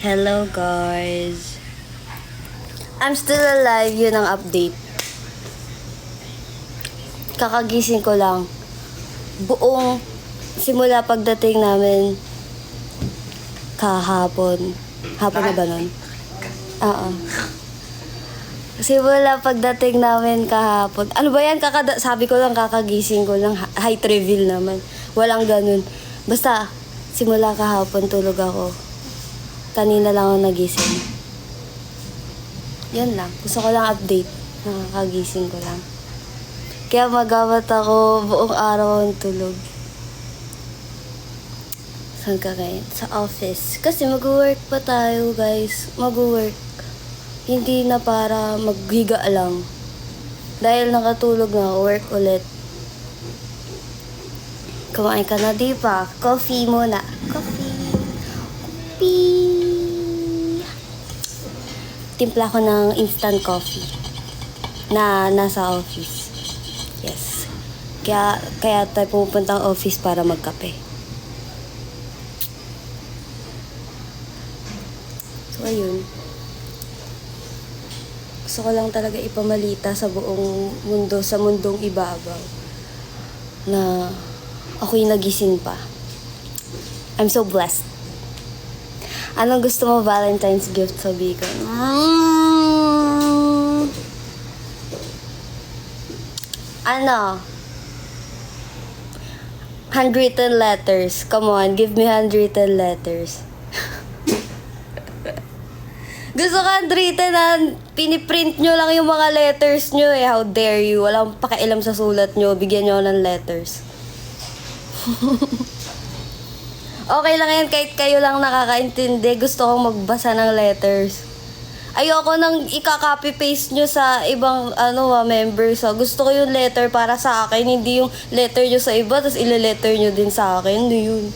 Hello guys. I'm still alive, yun ang update. Kakagising ko lang. Buong simula pagdating namin kahapon. Hapon na ba nun? Oo. Simula pagdating namin kahapon. Ano ba yan? Sabi ko lang kakagising ko lang. Height reveal naman. Walang ganun. Basta, simula kahapon tulog ako. Kanina lang ako nagising. Yan lang. Gusto ko lang update. Nakakagising ko lang. Kaya magawat ako buong araw ang tulog. Saan ka ngayon? Sa office. Kasi mag-work pa tayo, guys. Mag-work. Hindi na para maghiga lang. Dahil nakatulog na, work ulit. Kumain ka na, di ba? Coffee muna. Coffee. Timpla ko ng instant coffee na nasa office. Yes. Kaya tayo pupunta ang office para magkape. So, ayun. Gusto ko lang talaga ipamalita sa buong mundo, sa mundong ibabaw, na ako'y nagising pa. I'm so blessed. Anong gusto mo Valentine's gift, sabi ko? Ano? Handwritten letters. Come on, give me handwritten letters. Gusto ko handwritten na piniprint nyo lang yung mga letters nyo eh. How dare you? Walang pakialam sa sulat nyo. Bigyan nyo ng letters. Okay lang yan kahit kayo lang nakakaintindi. Gusto kong magbasa ng letters. Ayoko nang ika-copy-paste nyo sa ibang members. Gusto ko yung letter para sa akin. Hindi yung letter nyo sa iba, tapos ile-letter nyo din sa akin. Hindi yun.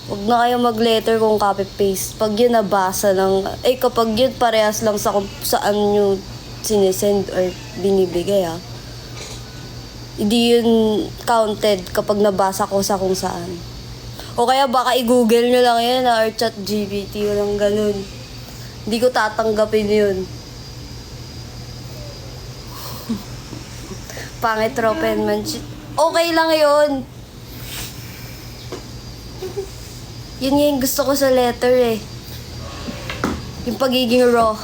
Huwag na kayo mag-letter kung copy-paste. Pag yun nabasa ng... kapag yun parehas lang sa kung saan nyo sinesend or binibigay Hindi yun counted kapag nabasa ko sa kung saan. O kaya baka i-google nyo lang yan or chat GPT, walang ganun. Hindi ko tatanggapin yun. Pangit tropen man. Okay lang yun. Yun yung gusto ko sa letter eh. Yung pagiging raw.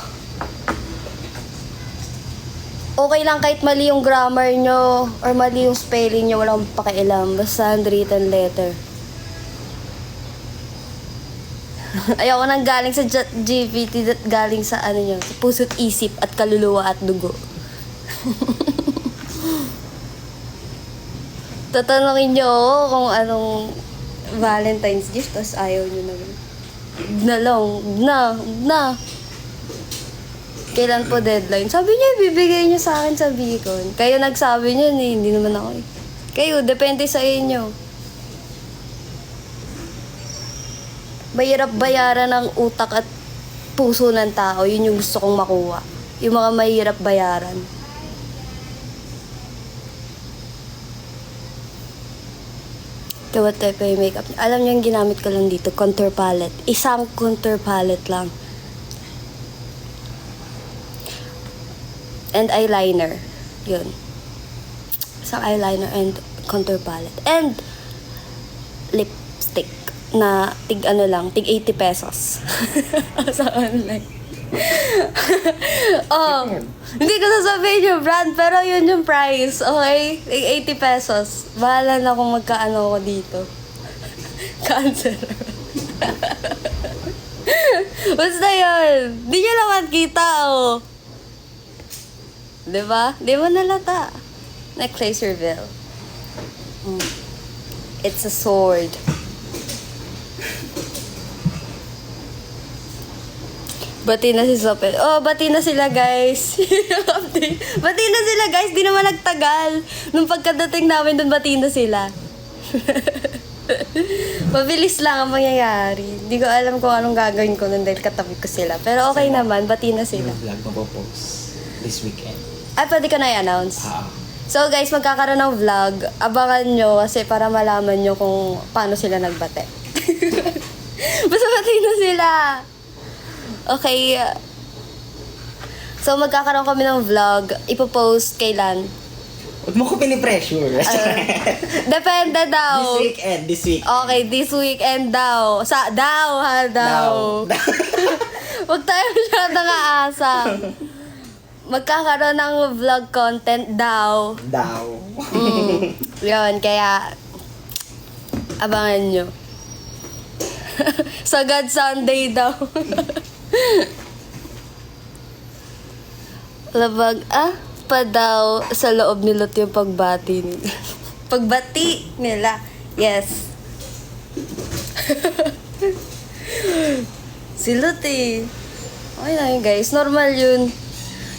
Okay lang kahit mali yung grammar nyo or mali yung spelling nyo, walang pakialam. Basta handwritten letter. Ayoko nang galing sa GPT, galing sa sa puso't isip at kaluluwa at dugo. Tatanungin nyo ako kung anong Valentine's gift, tapos ayaw nyo naman. Na. Kailan po deadline? Sabi niya, ibibigay niyo sa akin sa Bicon. Kayo nagsabi niyo, hindi naman ako eh. Kayo, depende sa inyo. Mahirap bayaran ng utak at puso ng tao. Yun yung gusto kong makuha. Yung mga mahirap bayaran. Kaya what type of makeup? Alam niyo yung ginamit ko lang dito, contour palette. Isang contour palette lang. And eyeliner. Yun. Isang eyeliner and contour palette. And lipstick na tig 80 pesos. Sa online. Hindi ko sasabihin yung brand, pero yun yung price, okay? Tig 80 pesos. Bahala na kung magkaano ko dito. Cancer. Basta yun. Di nyo naman kita, Diba? Di mo nalata. Necklace reveal. It's a sword. Bati na si Sopel. Bati na sila, guys. Bati na sila, guys. Di naman nagtagal. Nung pagkadating namin dun, bati na sila. Mabilis lang ang mangyayari. Hindi ko alam kung anong gagawin ko nun dahil katabi ko sila. Pero okay naman, bati na sila. Yung vlog mapopost this weekend. Pwede ka na i-announce? So guys, magkakaroon ng vlog. Abangan nyo kasi para malaman nyo kung paano sila nagbate. Basta bati na sila. Okay. So magkakaroon kami ng vlog. Ipopost kailan? Huwag mo ko pinipressure. Depende daw. This week. Okay, this weekend daw. Daw. Huwag tayo masyadong aasa. Magkakaroon ng vlog content daw. Yun, kaya abangan nyo. Sagad Sunday daw. Labag, pa daw sa loob nila yung pagbati nila. Pagbati nila. Yes. Silot eh. Okay na yun guys. Normal yun.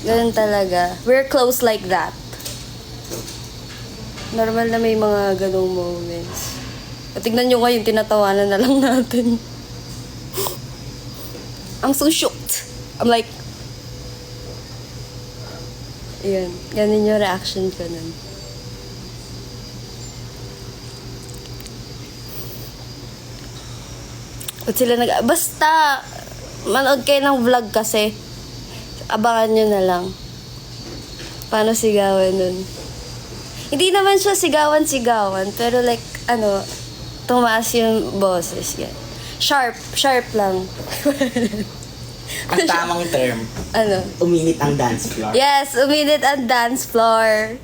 Ganun talaga. We're close like that. Normal na may mga ganong moments. At tignan nyo ngayon, tinatawanan na lang natin. I'm so shocked. I'm like, yun. Ganun yung reaction ko nun. At sila basta, manood kayo ng vlog kasi. Abangan nyo na lang. Paano sigawan nun. Hindi naman siya sigawan, pero like, tumaas yung boses. Yan. Sharp lang. Ang tamang term. Uminit ang dance floor. Yes, uminit ang dance floor.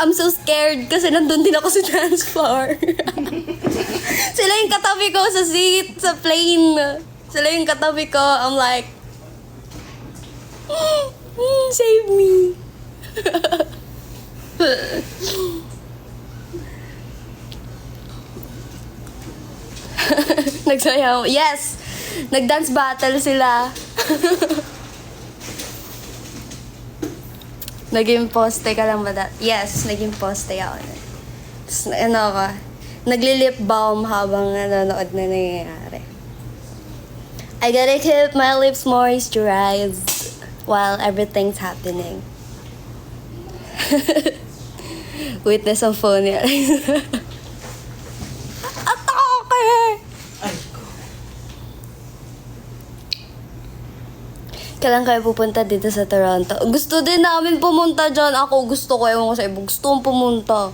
I'm so scared kasi nandun din ako sa dance floor. Sila yung katabi ko sa seat, sa plane. Sila yung katabi ko. I'm like, save me. Nagsayaw. Yes! Nag-dance battle sila. Naging poste ka lang ba that? Yes, naging poste ako. Tapos, nagli-lip balm habang nanonood na nangyayari. I gotta keep my lips moisturized while everything's happening. Witness ang phone niya. Kailan kayo pupunta dito sa Toronto? Gusto din namin pumunta dyan. Ako gusto ko. Ewan ko sa iba. Gusto kong pumunta.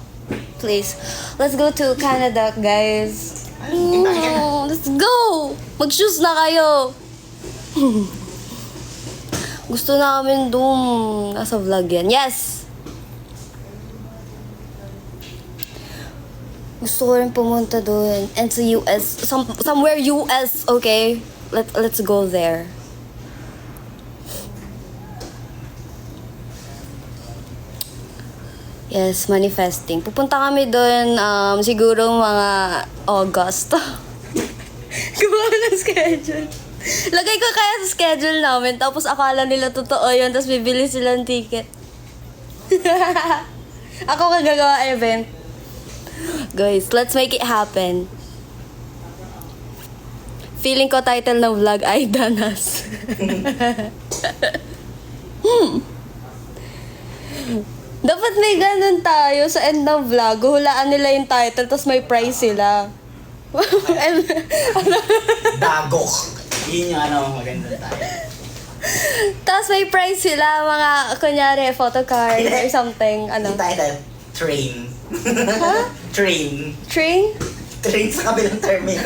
Please. Let's go to Canada, guys. Let's go! Mag-shoes na kayo. Gusto namin doon. Nasa vlog yan. Yes! Gusto ko rin pumunta doon. And sa US. Somewhere US, okay? Let's go there. Yes, manifesting. Pupunta kami doon siguro mga August. Gumawa ng schedule. Lagay ko kaya sa schedule namin, tapos akala nila totoo yun, tapos bibili sila ng ticket. Ako gagawa event. Guys, let's make it happen. Feeling ko title ng vlog ay Danas. Dapat may ganun tayo sa end ng vlog. Hulaan nila yung title, tapos may prize sila. Dagok. Yun yung maganda tayo. Tapos may prize sila, mga, kunyari, photocard or something. Yung title, train. Huh? Train. Train? Train sa kabilang terminal.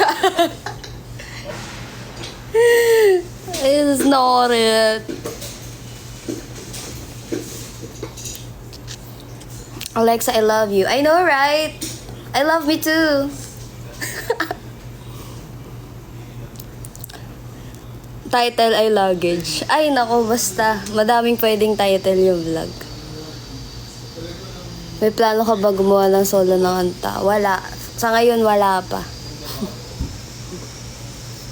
It's not it. Alexa, I love you. I know, right? I love me too. Title ay luggage. Ay, nako, basta. Madaming pwedeng title yung vlog. May plano ka ba gumawa ng solo ng kanta? Wala. Sa ngayon, wala pa.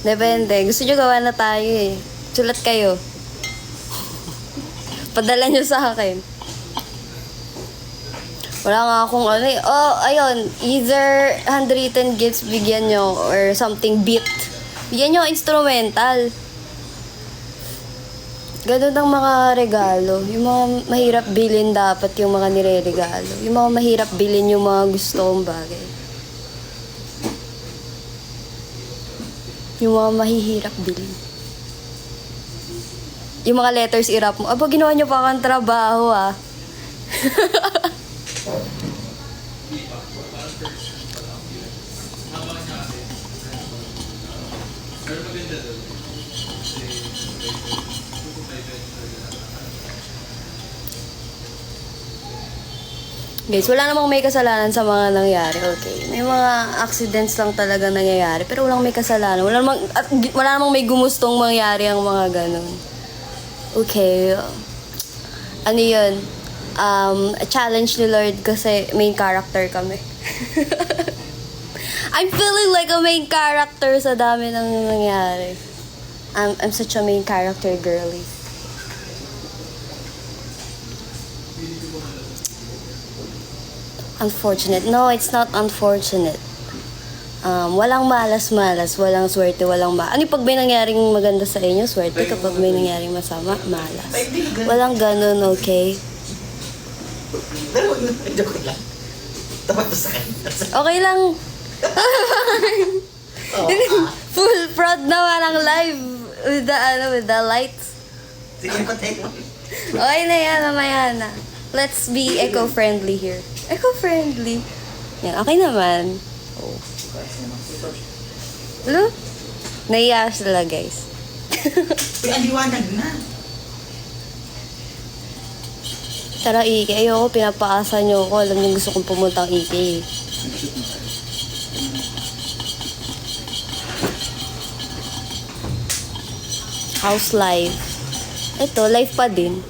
Depende. Gusto nyo gawa na tayo eh. Sulat kayo. Padala nyo sa akin. Wala nga akong ayun. Either handwritten gifts bigyan nyo or something beat. Bigyan nyo instrumental. Ganun ang mga regalo. Yung mga mahirap bilhin dapat yung mga nire-regalo. Yung mga mahirap bilhin yung mga gusto kong bagay. Yung mga mahihirap bilhin. Yung mga letters irap mo. Aba, ginawa niyo pa akong trabaho ah. Guys, wala namang may kasalanan sa mga nangyari, okay? May mga accidents lang talaga nangyayari, pero walang may kasalanan. Wala namang may gumustong mangyari ang mga ganun. Okay. Ano yun? A challenge ni Lord kasi main character kami. I'm feeling like a main character sa dami ng nangyari. I'm such a main character girly. Unfortunate. No, it's not unfortunate. Walang malas-malas, walang swerte, walang Ano yung pag may nangyaring maganda sa inyo, swerte. Kapag may nangyaring masama, malas. Walang ganun, okay? Pero joke lang. Tapat mo sa kanya. Okay lang. Full proud na walang live with the lights. Sige, patay mo. Okay na yan, mamaya na. Let's be eco-friendly here. Eco-friendly. Yan, okay naman. Oh. Ano? Naiya sila, guys. Aliwanag na. Tara, Iki. Ayoko, pinapaasa niyo ako. Alam niyo gusto kong pumunta ang Iki. House live. Ito, live pa din.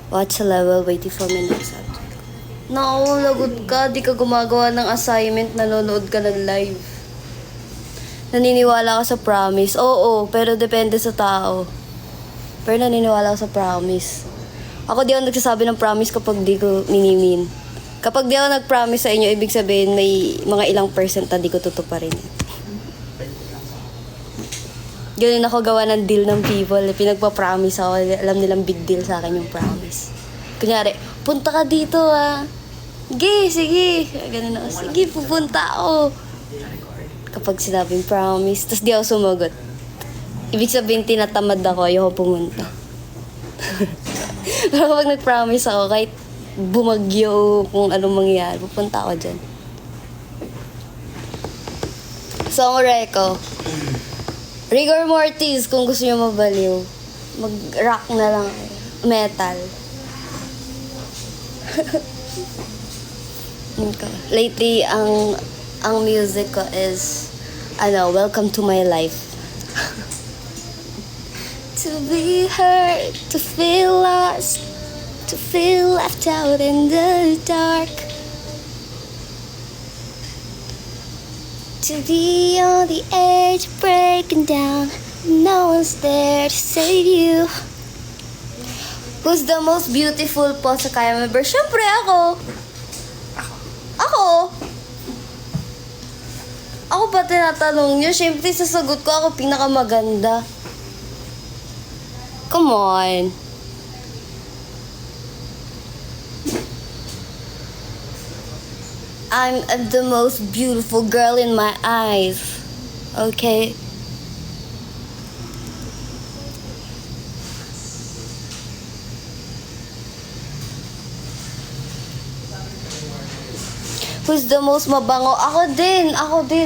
Watch a level, waiting for my next subject. No, lagot ka. Di ka gumagawa ng assignment, nanonood ka ng live. Naniniwala ka sa promise. Oo, pero depende sa tao. Pero naniniwala ako sa promise. Ako di ako nagsasabi ng promise kapag di ko minimin. Kapag di ako nag-promise sa inyo, ibig sabihin may mga ilang percent na di ko tutuparin. Ganun ako gawa ng deal ng people. Pinagpa-promise ako. Alam nilang big deal sa akin yung promise. Kunyari, punta ka dito ah. Sige. Ganun ako. Sige, pupunta ako. Kapag sinabing promise, tapos di ako sumagot. Ibig sabihin, tinatamad ako. Ayoko pumunta. Pero kapag nag-promise ako, kahit bumagyo kung anong mangyayari, pupunta ako dyan. Song Reco. Rigor Mortis, kung gusto nyo mabaliw. Mag-rock na lang. Metal. Okay. Lately, ang music ko is, Welcome to My Life. To be hurt, to feel lost, to feel left out in the dark. To be on the edge of breaking down, no one's there to save you. Who's the most beautiful po sa Kaya member? Siyempre ako. Ako pa tinatanong nyo. Siyempre sasagot ko ako pinakamaganda. Come on. I'm the most beautiful girl in my eyes. Okay? Who's the most mabango? Ako din.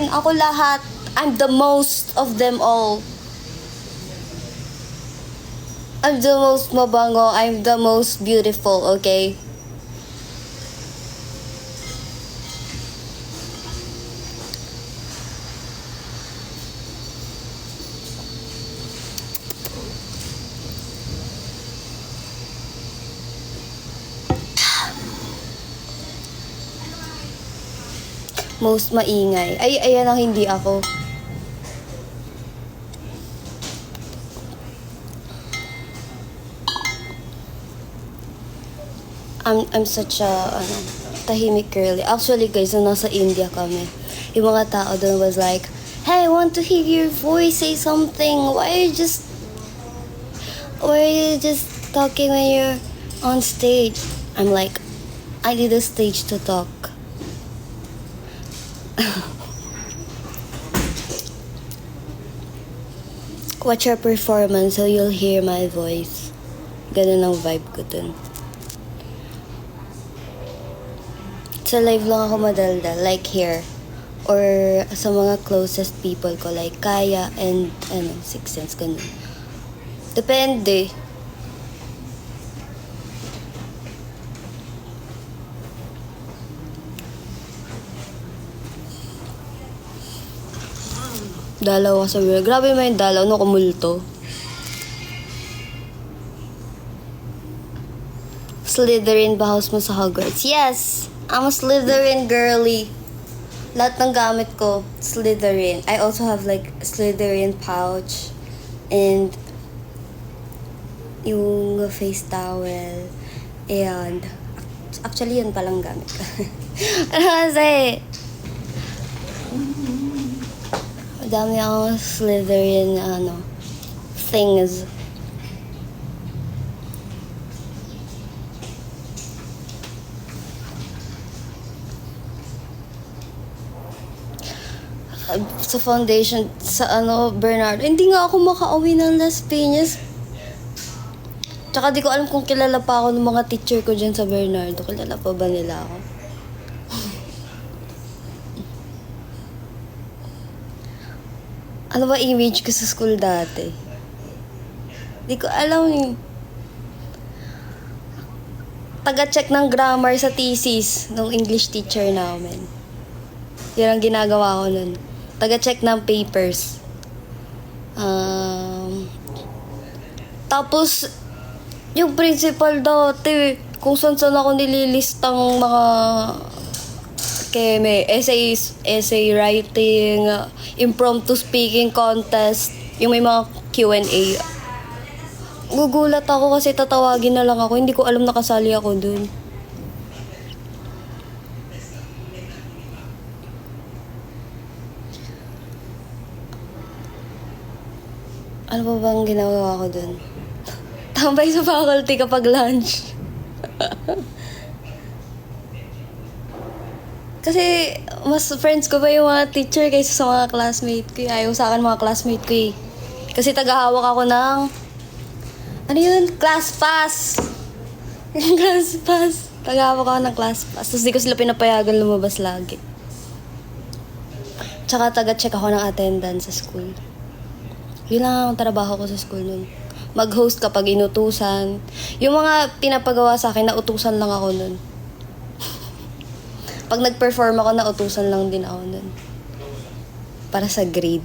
Ako lahat. I'm the most of them all. I'm the most mabango. I'm the most beautiful, okay? Most maingay. Ayan ang hindi ako. I'm such a tahimik girl. Actually guys, nung nasa India kami, yung mga tao doon was like, Hey, I want to hear your voice. Say something. Why are you just talking when you're on stage? I'm like, I need a stage to talk. Watch your performance so you'll hear my voice. Ganun ang vibe ko dun. Sa live lang ako madaldal, like here. Or sa mga closest people ko, like Kaya and, Six Sense, ganun. Depende. Dalaw ako sa mirror. Grabe mo yung dalaw, no? Kumulto. Slytherin ba house mo sa Hogwarts? Yes! I'm a Slytherin girly. Lahat ng gamit ko, Slytherin. I also have like a Slytherin pouch. And yung face towel. And actually yun palang gamit ko. Kasi madami akong Slytherin things. Sa foundation, sa Bernardo, hindi nga ako makauwi ng Las Piñas. Tsaka di ko alam kung kilala pa ako ng mga teacher ko dyan sa Bernardo. Kilala pa ba nila ako? Ano ba image ko sa school dati? Di ko alam eh. Taga-check ng grammar sa thesis ng English teacher namin. Yan ang ginagawa ko nun. Taga-check ng papers. Tapos, yung principal dati, kung saan-saan ako nililistang mga keme, essay writing, impromptu speaking contest, yung may mga Q&A. Gugulat ako kasi tatawagin na lang ako. Hindi ko alam nakasali ako dun. Ano ba bang ginawa ko dun? Tambay sa faculty kapag lunch. Kasi mas friends ko ba yung mga teacher kaysa sa mga classmate ko. Ayaw sa akin mga classmate ko eh. Kasi tagahawak ako ng class pass. Class pass. Tagahawak ako ng class pass. Tapos di ko sila pinapayagan lumabas lagi. Tsaka taga-check ako ng attendance sa school. Yun lang ang trabaho ko sa school nun. Mag-host kapag inutusan. Yung mga pinapagawa sa akin, nautusan lang ako nun. Pag nag-perform ako, nautusan lang din ako nun. Para sa grade.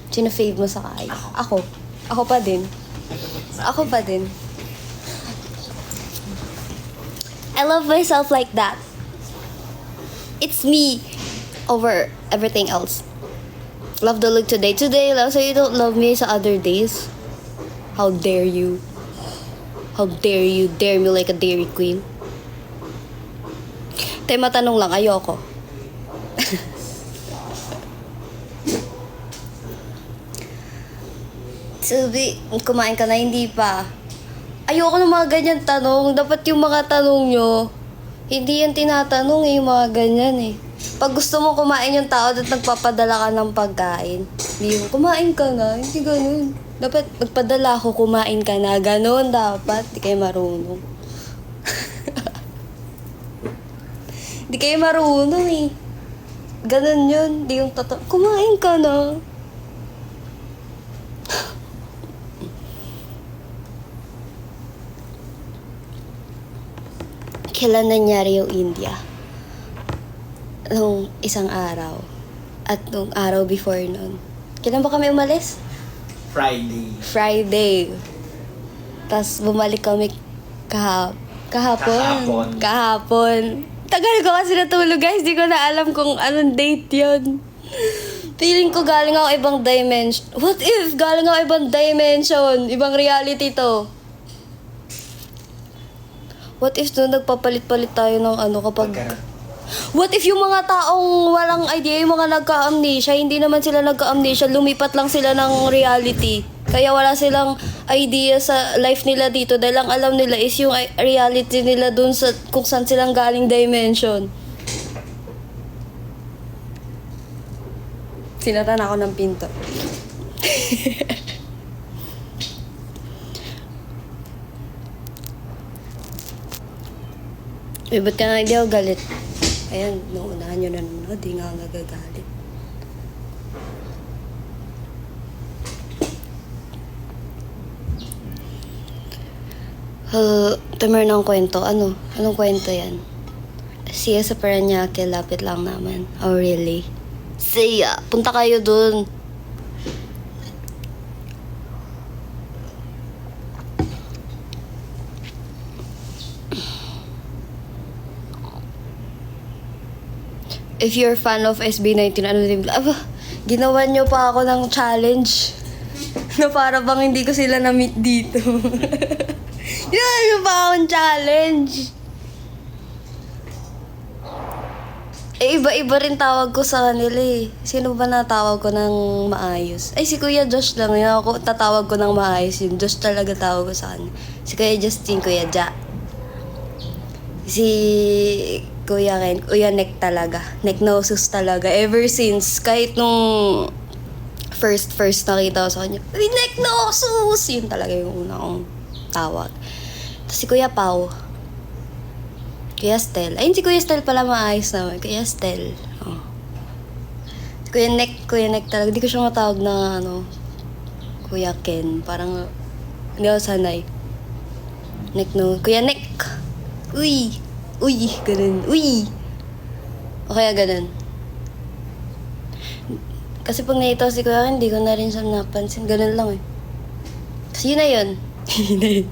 Sino fave mo sa Kaya? Ako. Ako pa din. Ako pa din. I love myself like that. It's me over everything else. Love the look today. Today, so you don't love me sa other days? How dare you? How dare you dare me like a Dairy Queen? Tay, matanong lang, ayoko. Silvi, kumain ka na, hindi pa. Ayoko ng mga ganyan tanong. Dapat yung mga tanong nyo, hindi yan tinatanong yung mga ganyan eh. Pag gusto mo kumain yung tao at nagpapadala ka ng pagkain, hindi yung kumain ka na, hindi ganun. Dapat magpadala ako, kumain ka na, ganun dapat. Hindi kayo marunong. Hindi kayo marunong eh. Ganun yun, hindi yung kumain ka na. Kailan nangyari yung India? Nung isang araw. At nung araw before nun. Kailan ba kami umalis? Friday. Tapos bumalik kami kahapon. Tagal ko kasi natulog guys. Di ko na alam kung anong date yun. Feeling ko galing ako ibang dimension. What if galing ako ibang dimension? Ibang reality to. What if doon nagpapalit-palit tayo ng kapag What if yung mga taong walang idea, yung mga nagka-amnesia, hindi naman sila nagka-amnesia, lumipat lang sila ng reality. Kaya wala silang idea sa life nila dito dahil ang alam nila is yung reality nila dun sa kung saan silang galing dimension. Sinatan ako ng pinto. Ba't ka na hindi ako galit? Ayan, naunahan nyo na naman. Di nga nagagalit. Tamar ng kwento. Ano? Anong kwento yan? Siya sa Paranaque, lapit lang naman. Oh, really? Siya, punta kayo dun. If you're fan of SB19, ano din? Ginawa nyo pa ako ng challenge. Na para bang hindi ko sila na-meet dito. Ginawa nyo pa akong challenge. Eh, iba-iba rin tawag ko sa kanila eh. Sino ba natawag ko ng maayos? Ay, si Kuya Josh lang. Yun ako tatawag ko ng maayos yun. Josh talaga tawag ko sa kanya. Si Kuya Justin, Kuya Ja. Si Kuya Ken, Kuya Nick talaga. Nicknosus talaga. Ever since, kahit nung first nakita ko sa kanya, uy, Nicknosus! Yun talaga yung una kong tawag. Tapos si Kuya Pao. Kuya Stel. Ayun, si Kuya Stel pala maayos naman. Kuya Stel. Oh. Si Kuya Nick talaga. Di ko siya matawag na, Kuya Ken. Parang, hindi ako sanay. Kuya Nick. Uy, ganun. Uy! O kaya ganun. Kasi pag nakita ko si Kuya Ken, hindi ko na rin siya napansin. Ganun lang eh. Kasi yun na yun. Yun na yun.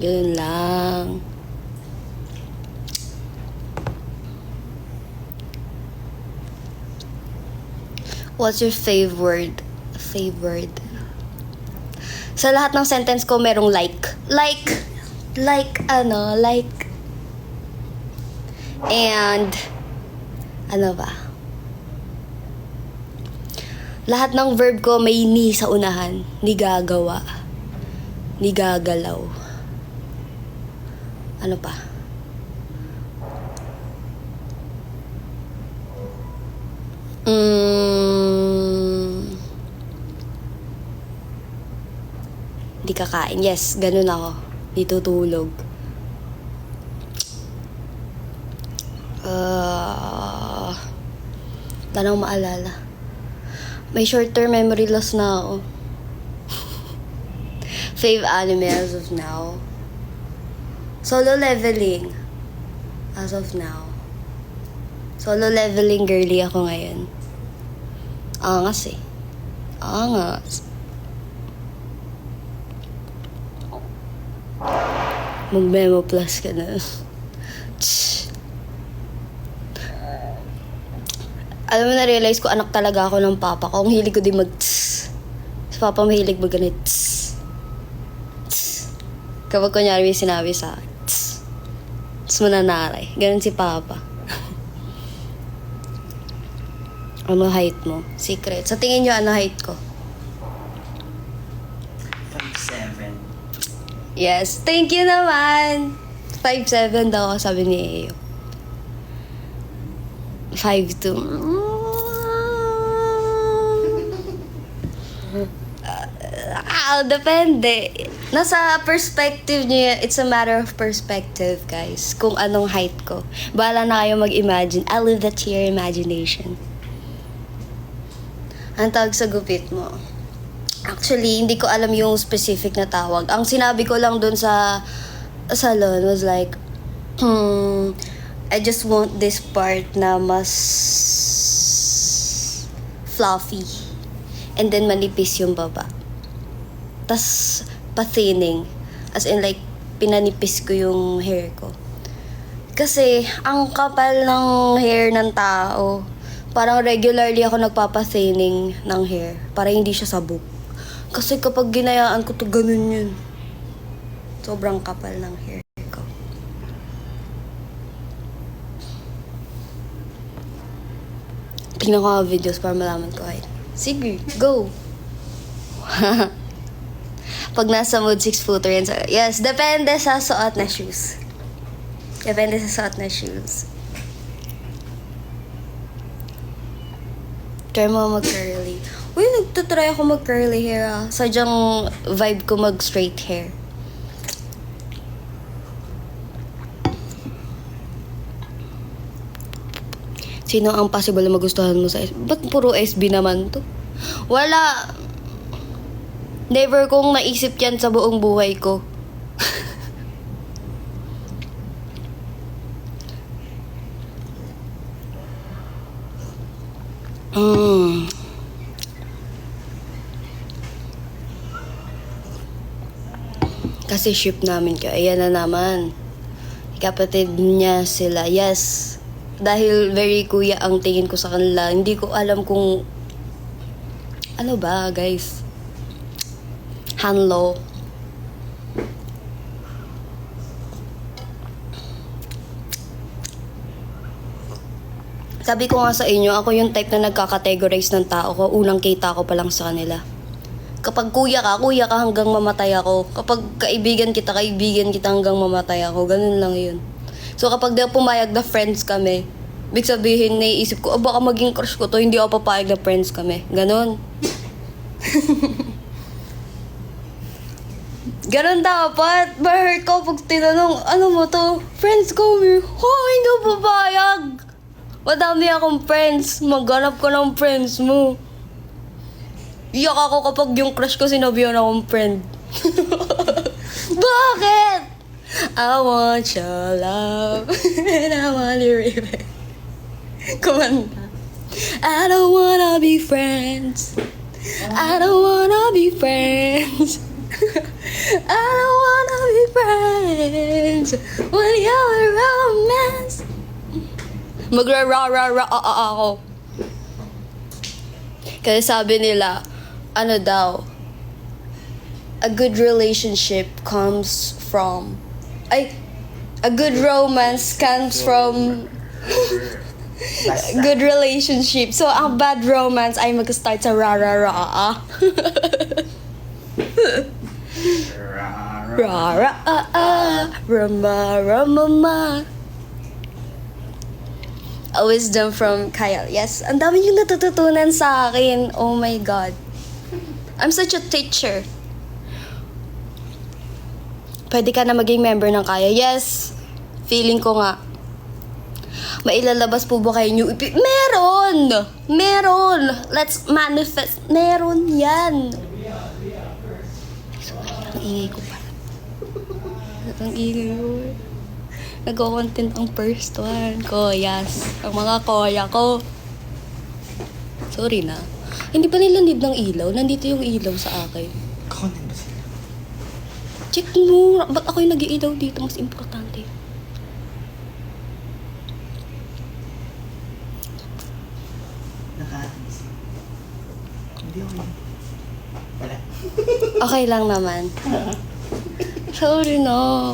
Ganun lang. What's your favorite? Sa lahat ng sentence ko, merong like. And, ano ba? Lahat ng verb ko may ni sa unahan. Ni gagawa. Ni gagalaw. Ano pa? Di kakain. Yes, ganun ako. Di tutulog. Wala nang maalala. May short-term memory loss na ako. Fave anime as of now. Solo leveling. As of now. Solo leveling girly ako ngayon. Angas eh. Angas. Mag-memo plus ka na. Alam mo, na-realize ko, anak talaga ako ng papa ko. Ang hilig ko din Si papa mahilig mag-ganit. Kapag kunyari may sinabi sa akin, tapos mananaray. Ganun si papa. Ano height mo? Secret. Sa tingin nyo, ano height ko? 5'7". Yes. Thank you naman. 5'7" daw ako, sabi ni Eyo. 5'2". Depende. Nasa perspective niya, it's a matter of perspective, guys. Kung anong height ko. Bahala na kayo mag-imagine. I'll leave that to your imagination. Ang tawag sa gupit mo. Actually, hindi ko alam yung specific na tawag. Ang sinabi ko lang dun sa salon was like, I just want this part na mas fluffy. And then manipis yung baba. Tas pa-thinning. As in like, pinanipis ko yung hair ko. Kasi, ang kapal ng hair ng tao, parang regularly ako nagpapa-thinning ng hair. Para hindi siya sabog. Kasi kapag ginayaan ko to, ganun yun. Sobrang kapal ng hair ko. Tingnan ko ang videos para malaman ko. Ay, sige, go! Pag nasa mood, 6-footer yan. Yes, depende sa suot na shoes. Depende sa suot na shoes. Try mo mag-curly. Uy, nagtatry ako mag-curly hair ah. Sadyang vibe ko mag-straight hair. Sino ang possible na magustuhan mo sa Ba't puro SB naman to? Wala. Never kong naisip yan sa buong buhay ko. Kasi ship namin kayo. Ayan na naman. Kapatid niya sila. Yes. Dahil very kuya ang tingin ko sa kanila. Hindi ko alam kung ano ba, guys. Hanlo. Sabi ko nga sa inyo, ako yung type na nagkakategorize ng tao ko. Unang kita ko pa lang sa kanila. Kapag kuya ka hanggang mamatay ako. Kapag kaibigan kita hanggang mamatay ako. Ganun lang yun. So kapag di pumayag na friends kami, ibig sabihin, naiisip ko, baka maging crush ko to, hindi ako papayag na friends kami. Ganun. Ganun dapat. Ma-hurt ko pag tinanong, ano mo to? Friends kami. Hindi ako papayag. Madami akong friends. Maghanap ka ng friends mo. Iyak ako kapag yung crush ko sinabihan akong friend. Bakit? I want your love and I want your revenge. Kumanta. I don't wanna be friends. I don't wanna be friends. I don't wanna be friends when you're romance. Magra-ra-ra-ra ako. Kasi sabi nila, ano daw, a good relationship comes from, a good romance comes from good relationship. So, ang bad romance ay mag-start sa ra-ra-ra. Ra-ra-a-a, rama-rama-ma. A wisdom from Kyle. Yes, ang dami yung natututunan sa akin. Oh my God. I'm such a teacher. Pwede ka na maging member ng Kaya. Yes, feeling ko nga. Mailalabas po ba kayo new EP? Meron! Meron! Let's manifest. Meron yan. Ang ingay ko pa. Ang ingay ko. Nag-content ang first one. Koyas. Ang mga koya ko. Sorry na. Hindi pa nila need ng ilaw. Nandito yung ilaw sa akin. Content ba sila? Check mo. Ba't ako yung nag-iilaw dito? Mas importante. Nakakainis. Hindi ako yun. Wala. Okay lang naman. Sorry na.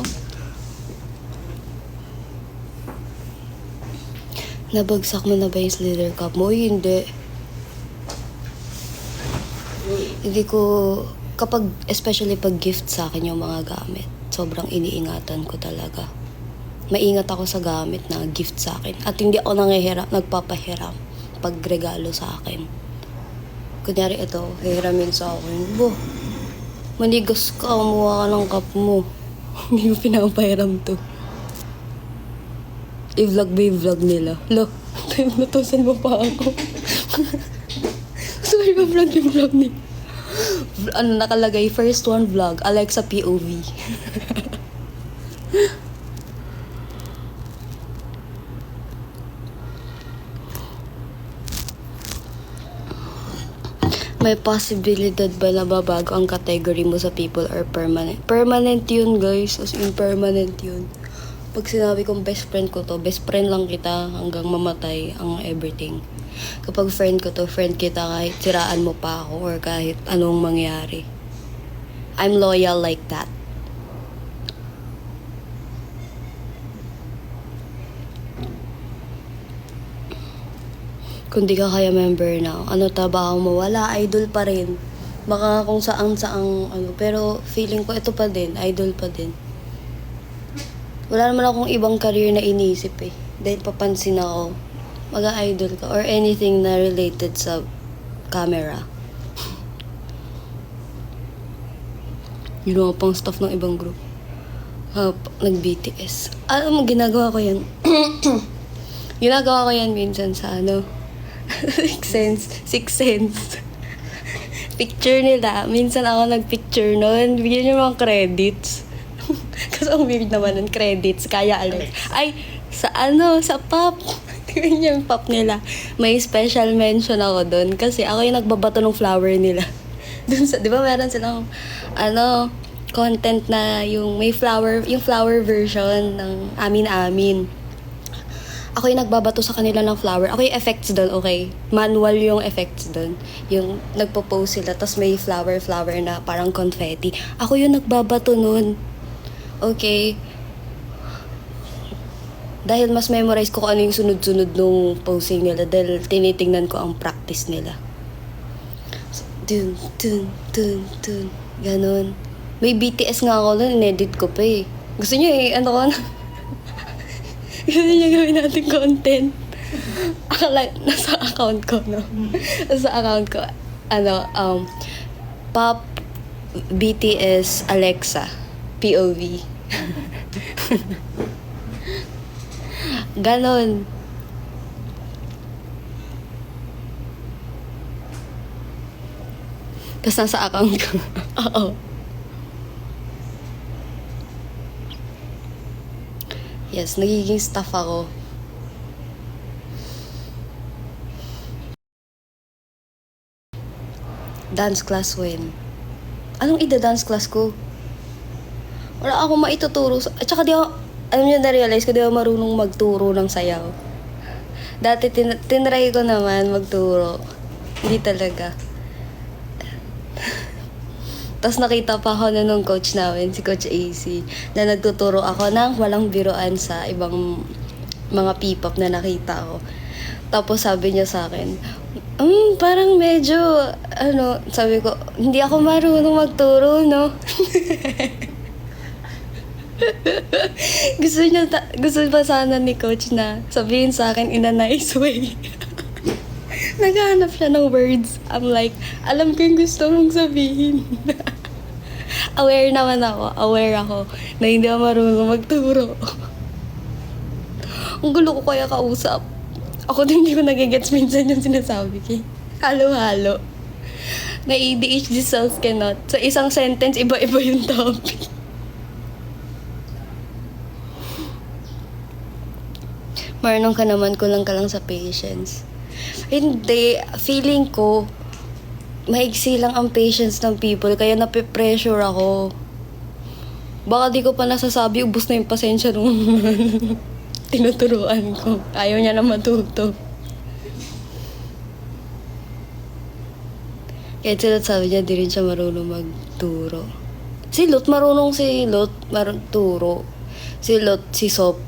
Nabagsak mo na ba yung Slither Cup mo? Uy, hindi. Hindi ko, especially pag gift sa akin yung mga gamit, sobrang iniingatan ko talaga. Maingat ako sa gamit na gift sa akin. At hindi ako nagpapahiram pag regalo sa akin. Kunyari ito, hihiramin sa akin. Manigas ka, umuha ka ng cup mo. Hindi mo pinapahiram to. I-vlog ba yung vlog nila? Lo, natusan mo pa ako. Gusto ko yung vlog yung vlog nila. Ano nakalagay? First one vlog, Alexa POV. May possibilidad ba na babago ang category mo sa people or permanent? Permanent yun, guys. As in, permanent yun. Pag sinabi kong best friend ko to, best friend lang kita hanggang mamatay ang everything. Kapag friend ko to, friend kita kahit siraan mo pa ako or kahit anong mangyari. I'm loyal like that. Kung di ka kaya member na, ano trabaho mo? Wala, idol pa rin. Baka kung saan-saang ano. Pero feeling ko ito pa din, idol pa din. Wala naman akong ibang career na inisip eh. Dahil papansin ako, mag-idol ka or anything na related sa camera. Yun mga pang staff ng ibang group. Nag-BTS. Alam mo, ginagawa ko yan. Ginagawa ko yan minsan sa ano, Sixth Sense. Picture nila. Minsan ako nagpicture nun. Bigyan nyo mga credits. Kasi ang weird naman ng credits. Kaya Alex. Ay, sa ano, sa pop. Tingnan yung pop nila. May special mention ako dun. Kasi ako yung nagbabato ng flower nila. Dun sa, di ba meron silang, ano, content na yung may flower, yung flower version ng Amin. Ako yung nagbabato sa kanila ng flower. Ako yung effects doon, okay? Manual yung effects doon. Yung nagpo-pose sila, tapos may flower na parang confetti. Ako yung nagbabato nun. Okay? Dahil mas memorize ko kung ano yung sunod-sunod nung posing nila dahil tinitingnan ko ang practice nila. Dun. Ganon. May BTS nga ako nun, inedit ko pa eh. Gusto niyo ano ko na? Gusto niya gawin natin content. Akala, nasa account ko, no? Nasa account ko, Pop, BTS, Alexa, POV. Ganon. Tapos nasa account ko. Oo. Yes, nagiging staff ako. Dance class when? Anong ida-dance class ko? Wala akong maituturo. At saka di ako, alam niyo na-realize ko, di ako marunong magturo ng sayaw. Dati tinry ko naman magturo. Hindi talaga. Tapos nakita pa ako na nung coach namin, si Coach AC, na nagtuturo ako ng walang biruan sa ibang mga P-pop na nakita ko. Tapos sabi niya sa akin, parang medyo, sabi ko, hindi ako marunong magturo, no? gusto pa sana ni Coach na sabihin sa akin in a nice way. Naghahanap siya ng words. I'm like, alam ko yung gusto mong sabihin. Aware ako na hindi ako marunong magturo. Ang gulo ko kaya kausap. Ako din hindi ko nagigets minsan yung sinasabi ko. Halo-halo. Na ADHD cells cannot. Sa isang sentence, iba-iba yung topic. Marunong ka naman, kulang ka lang sa patience. Hindi, feeling ko, maigsi lang ang patience ng people, kaya nape-pressure ako. Baka di ko pa nasasabi, ubos na yung pasensya nung tinuturuan ko. Ayaw niya na matuto. Kaya sabi niya, di rin siya marunong magturo. Si Lot, turo. Si Lot, si Sop,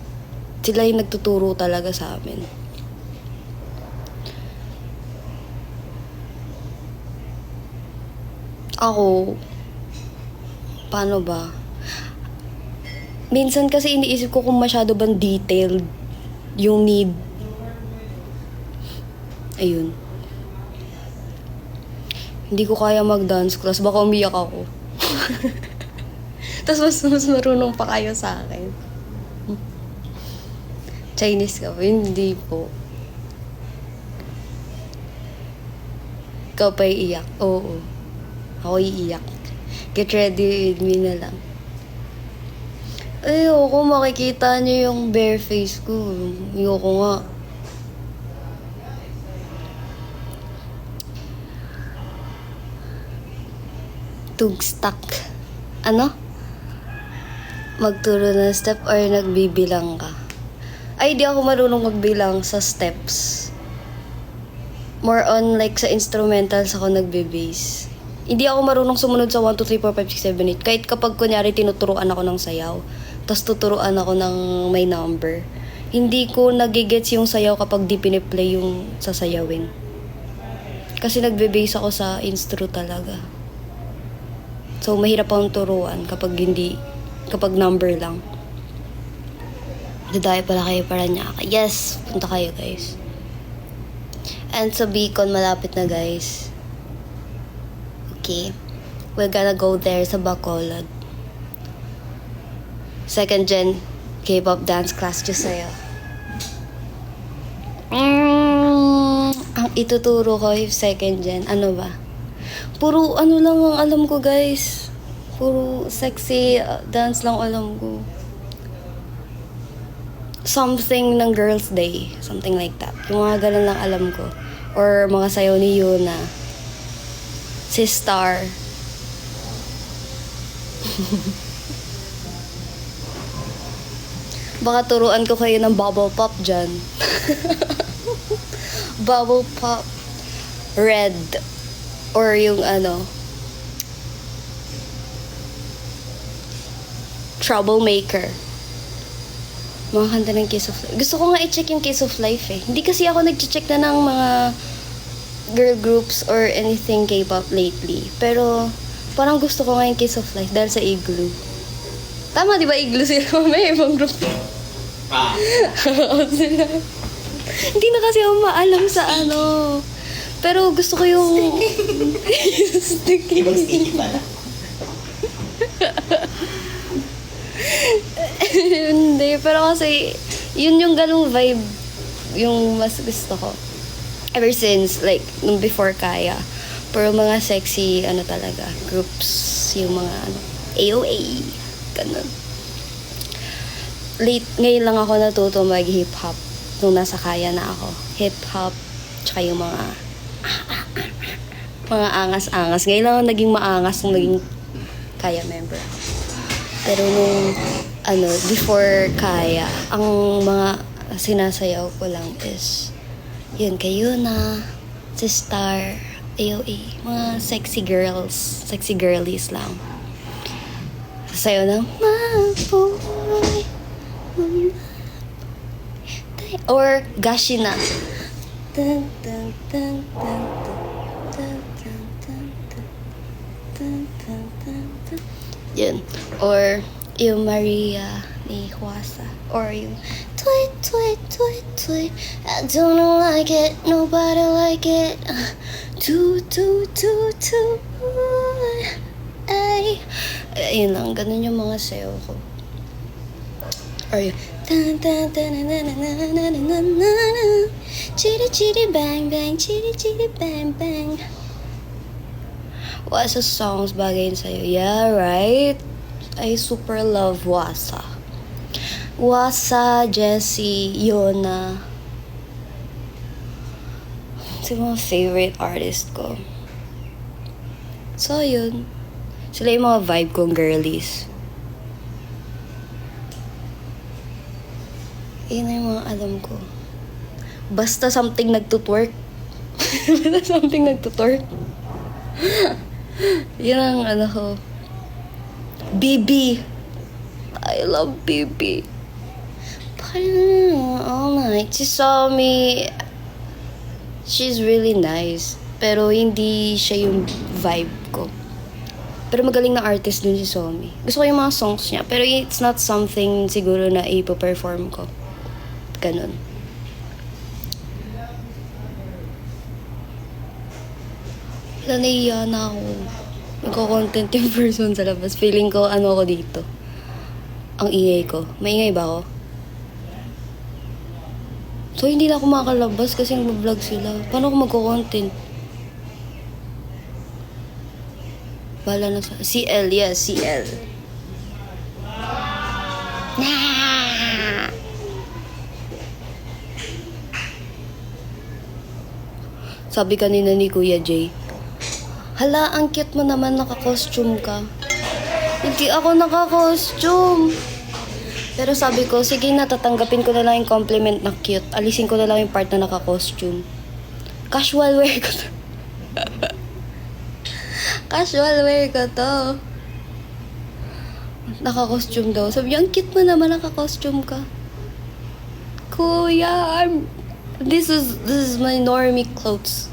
sila yung nagtuturo talaga sa amin. Ako, paano ba? Minsan kasi iniisip ko kung masyado bang detailed yung need. Ayun. Hindi ko kaya mag-dance class. Baka umiyak ako. Tapos mas marunong pa kayo sa akin. Chinese ka ba? Hindi po. Ikaw pa iiyak? Oo. Ako iiyak. Get ready with me na lang. Ayoko, makikita niyo yung bare face ko. Ayoko nga. Tugstuck. Ano? Magturo ng step or nagbibilang ka? Ay, di ako marunong magbilang sa steps. More on like sa instrumentals ako nagbe-bass. Hindi ako marunong sumunod sa 1, 2, 3, 4, 5, 6, 7, 8. Kahit kapag kunyari tinuturuan ako ng sayaw, tapos tuturuan ako ng may number. hindi ko nagigets yung sayaw kapag di piniplay yung sasayawin. Kasi nagbe-base ako sa instro talaga. So, mahirap akong turuan kapag number lang. Dadayo pala kayo para niya. Yes, punta kayo guys. And sa Bicon, malapit na guys. Okay. We're gonna go there sa Bacolod. Second gen K-pop dance class just sa'yo. Ang ituturo ko yung second gen, ano ba? Puro ano lang ang alam ko guys. Puro sexy dance lang alam ko. Something ng Girls' Day. Something like that. Yung mga ganun lang alam ko. Or mga sayaw ni Yuna. Si Star. Baka turuan ko kayo ng bubble pop dyan. Bubble pop. Red. Or yung ano. Troublemaker. Mga kanta ng Kiss of Life. Gusto ko nga i-check yung Kiss of Life eh. Hindi kasi ako nag-check na ng mga girl groups or anything K-pop lately. Pero parang gusto ko nga yung Kiss of Life dahil sa Igloo. Tama, di ba Igloo sila? May ibang group. Sila. Hindi na kasi ako maalam sa ano. Pero gusto ko yung... Ibang sticky pala. Hindi, pero kasi yun yung ganung vibe yung mas gusto ko. Ever since, like, nung before kaya. Pero mga sexy, ano talaga, groups, yung mga, ano, AOA, ganun. Ngayon lang ako natuto mag-hip-hop nung nasa kaya na ako. Hip-hop, tsaka yung mga angas-angas. Ngayon lang ako naging maangas nung naging kaya member ako. Pero nung, before kaya, ang mga sinasayaw ko lang is, yun, kayo na, si Star, AOA, mga sexy girls, sexy girlies lang. Sasayaw na, maboy, or gashi na. Dun, dun, dun, dun, dun, dun, dun, dun, dun, dun, dun, dun. Yun. Or yung Maria ni Huasa. Or yung tweet, tweet, tweet, tweet. I don't like it, nobody like it. Do, do, do, do. Ay. Yun lang, ganun yung mga sayo ko. Or yung tan tan tan na na na na na na na. Chitty chitty bang bang, chitty chitty bang bang. Wasa songs bagay sa'yo. Yeah, right? I super love Wasa. Wasa, Jessie, Yona. Ito yung mga favorite artist ko. So, yun. Sila yung mga vibe kong girlies. Yun na yung mga alam ko. Basta something nagtutwerk. Basta something nagtutwerk. Yun ang ano ko. BB. I love BB. All night. She saw me. She's really nice. Pero hindi siya yung vibe ko. Pero magaling na artist din si Somi. Gusto ko yung mga songs niya. Pero it's not something siguro na ipo-perform ko. Ganun. Naiya na ako. Nagko-content yung person sa labas. Feeling ko, ano ako dito. Ang ingay ko. Maingay ba ako? So, hindi na ako makakalabas kasi nag-vlog sila. Paano ako magko-content? Bala na sa... CL, yes, CL. Nah! Sabi kanina ni Kuya Jay, hala, ang cute mo naman, naka-costume ka. Hindi ako naka-costume. Pero sabi ko, sige na, tatanggapin ko na lang yung compliment na cute. Alisin ko na lang yung part na naka-costume. Casual wear ko to. Casual wear ko to. Naka-costume daw. Sabi niya, ang cute mo naman, naka-costume ka. kuya, this is my normie clothes.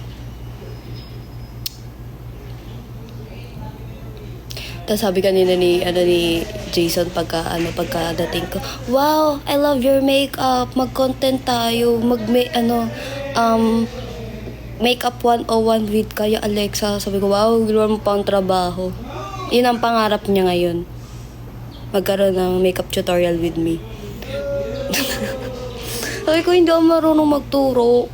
Tapos sabi kanina ni Jason pagkadating ko, wow, I love your makeup. Mag-content tayo. Makeup 101 with Kaya Alexa. Sabi ko, wow, ginawa mo pang trabaho. Yun ang pangarap niya ngayon. Magkaroon ng makeup tutorial with me. Sabi ko, hindi ako marunong magturo.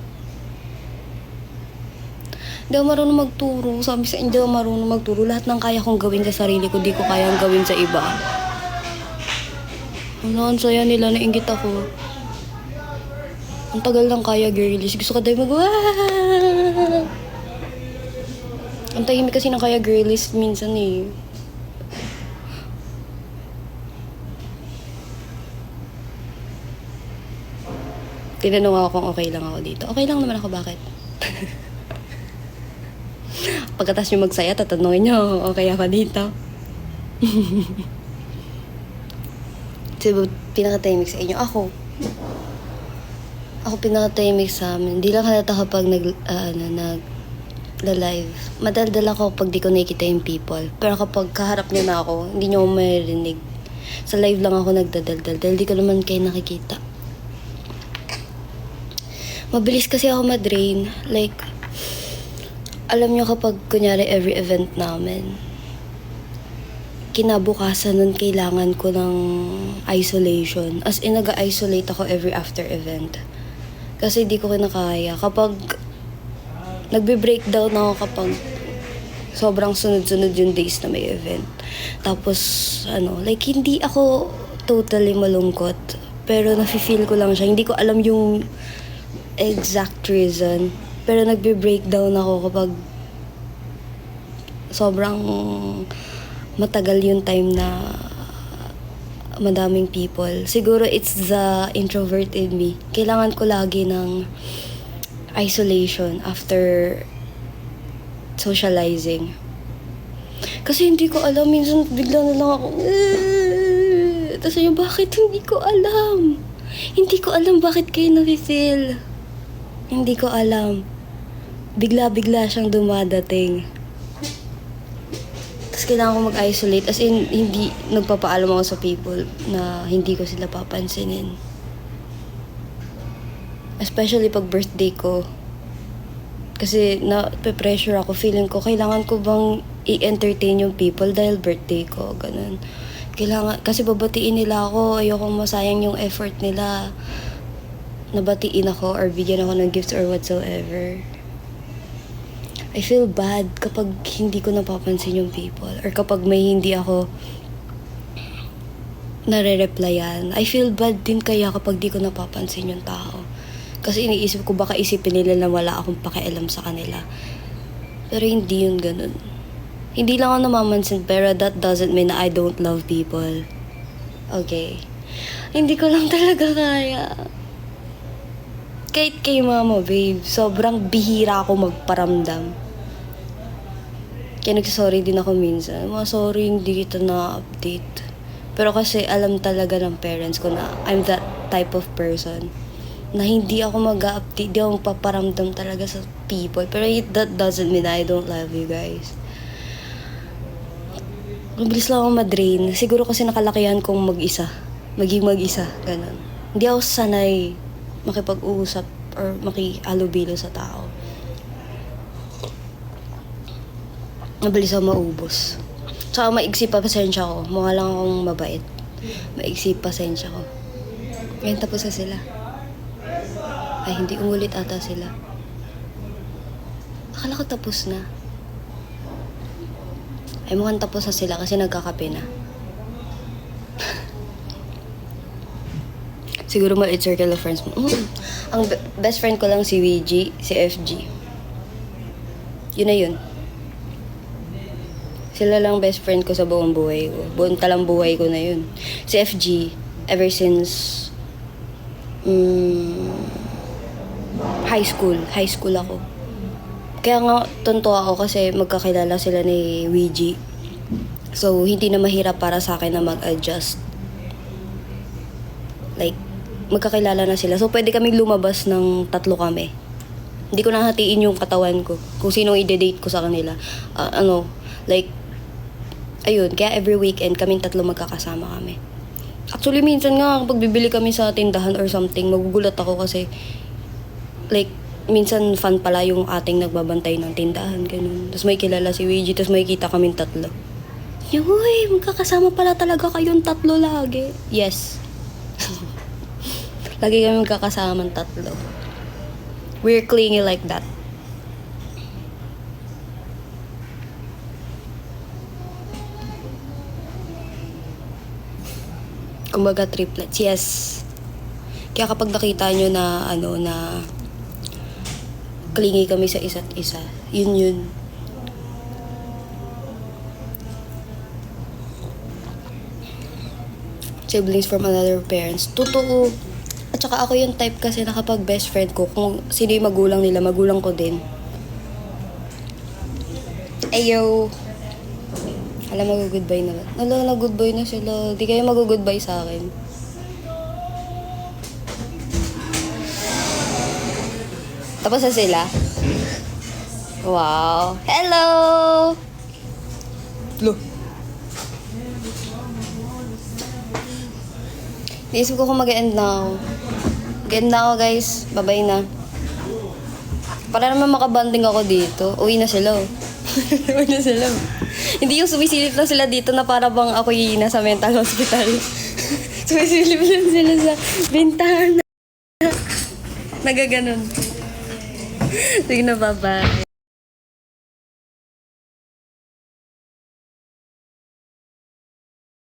Hindi ako marunong magturo. Sabi sa hindi ako marunong magturo. Lahat ng kaya kong gawin sa sarili ko, di ko kayang gawin sa iba. Ang saya nila, nainggit ako. Ang tagal lang kaya, girlies. Gusto ko tayo mag-wah! Ang tahimik kasi ng kaya, girlies, minsan eh. Tinanong ako kung okay lang ako dito. Okay lang naman ako, bakit? Pagkatas nyo magsaya, tatanungin nyo, okay ako dito. Sino pinaka-timing sa inyo? Ako pinaka-timing sa amin. Hindi lang halata kapag nag-live. Madaldal ako pag di ko nakikita yung people. Pero kapag kaharap nyo na ako, hindi nyo ako maririnig. Sa live lang ako nagdadaldal dahil di ko naman kayo nakikita. Mabilis kasi ako madrain. Like, alam nyo kapag kunyari every event namin, kinabukasan nun kailangan ko ng isolation. As in, nag-isolate ako every after event. Kasi di ko kinakaya. Kapag nagbe-breakdown ako kapag sobrang sunod-sunod yung days na may event. Tapos, like hindi ako totally malungkot. Pero nafe-feel ko lang siya. Hindi ko alam yung exact reason. Pero nagbe-breakdown ako kapag sobrang matagal yung time na madaming people. Siguro it's the introvert in me. Kailangan ko lagi ng isolation after socializing. Kasi hindi ko alam. Minsan bigla na lang ako, tapos yun, bakit hindi ko alam? Hindi ko alam bakit kayo nafe-feel. Hindi ko alam. Bigla-bigla siyang dumadating. Tapos kailangan ko mag-isolate. As in, hindi nagpapaalam ako sa people na hindi ko sila papansinin. Especially pag birthday ko. Kasi na-pressure ako. Feeling ko, kailangan ko bang i-entertain yung people dahil birthday ko. Ganun. Kasi babatiin nila ako. Ayokong masayang yung effort nila. Nabatiin ako or bigyan ako ng gifts or whatsoever. I feel bad kapag hindi ko napapansin yung people. Or kapag may hindi ako nare-replyan. I feel bad din kaya kapag di ko napapansin yung tao. Kasi iniisip ko baka isipin nila na wala akong pakialam sa kanila. Pero hindi yun ganun. Hindi lang ako namamansin pero that doesn't mean na I don't love people. Okay. Hindi ko lang talaga kaya. Kahit kay mama, babe, sobrang bihira ako magparamdam. Kaya nagsasorry din ako minsan. Sorry, hindi kita na-update. Pero kasi alam talaga ng parents ko na I'm that type of person. Na hindi ako mag-update, hindi ako magpaparamdam talaga sa people. Pero that doesn't mean I don't love you guys. Mabilis lang ako madrain. Siguro kasi nakalakihan kong mag-isa. Maging mag-isa, ganun. Hindi ako sanay makipag-uusap or makihalubilo sa tao. Mabilis ako maubos. Tsaka maigsi pa pasensya ko. Mukha lang akong mabait. Maigsi pasensya ko. Ngayon tapos na sila. Ay, hindi umulit ata sila. Akala ko tapos na. Ay, mukhang tapos na sila kasi nagkakape na. Siguro maliit circle of friends mo. Ang best friend ko lang si WG, si FG. Yun na yun. Sila lang best friend ko sa buong buhay ko. Buong talang buhay ko na yun. Si FG, ever since high school ako. Kaya nga tunto ako kasi magkakilala sila ni WG. So, hindi na mahirap para sa akin na mag-adjust. Like, magkakilala na sila. So, pwede kaming lumabas ng 3 kami. Hindi ko nahatiin yung katawan ko. Kung sinong ide-date ko sa kanila. Like, ayun. Kaya every weekend, kaming 3 magkakasama kami. Actually, minsan nga, kapag bibili kami sa tindahan or something, magugulat ako kasi, like, minsan fan pala yung ating nagbabantay ng tindahan, ganun. Tapos may kilala si Luigi, tapos may kita kaming 3. Uy, magkakasama pala talaga kayong 3 lagi. Yes. Lagi kami magkakasama ng 3. We're clingy like that. Kumbaga triplets, yes. Kaya kapag nakita nyo na, na clingy kami sa isa't isa, yun. Siblings from another parents. Totoo. At saka ako yung type kasi na kapag best friend ko, kung sino yung magulang nila, magulang ko din. Ayo. Alam, mag-goodbye na ba? Nag-goodbye na sila. Di kayo mag-goodbye sa akin. Tapos na sila? Wow. Hello! Look. Naisip ko kung mag-end na ako. Mag-end na ako, guys. Bye-bye na. Para naman makabanding ako dito. Uwi na sila. Uwi na sila. Hindi yung sumisilip lang sila dito na para bang ako yung nasa mental hospital. Sumisilip lang sila sa bintana. Nagaganon. Sige na, bye-bye.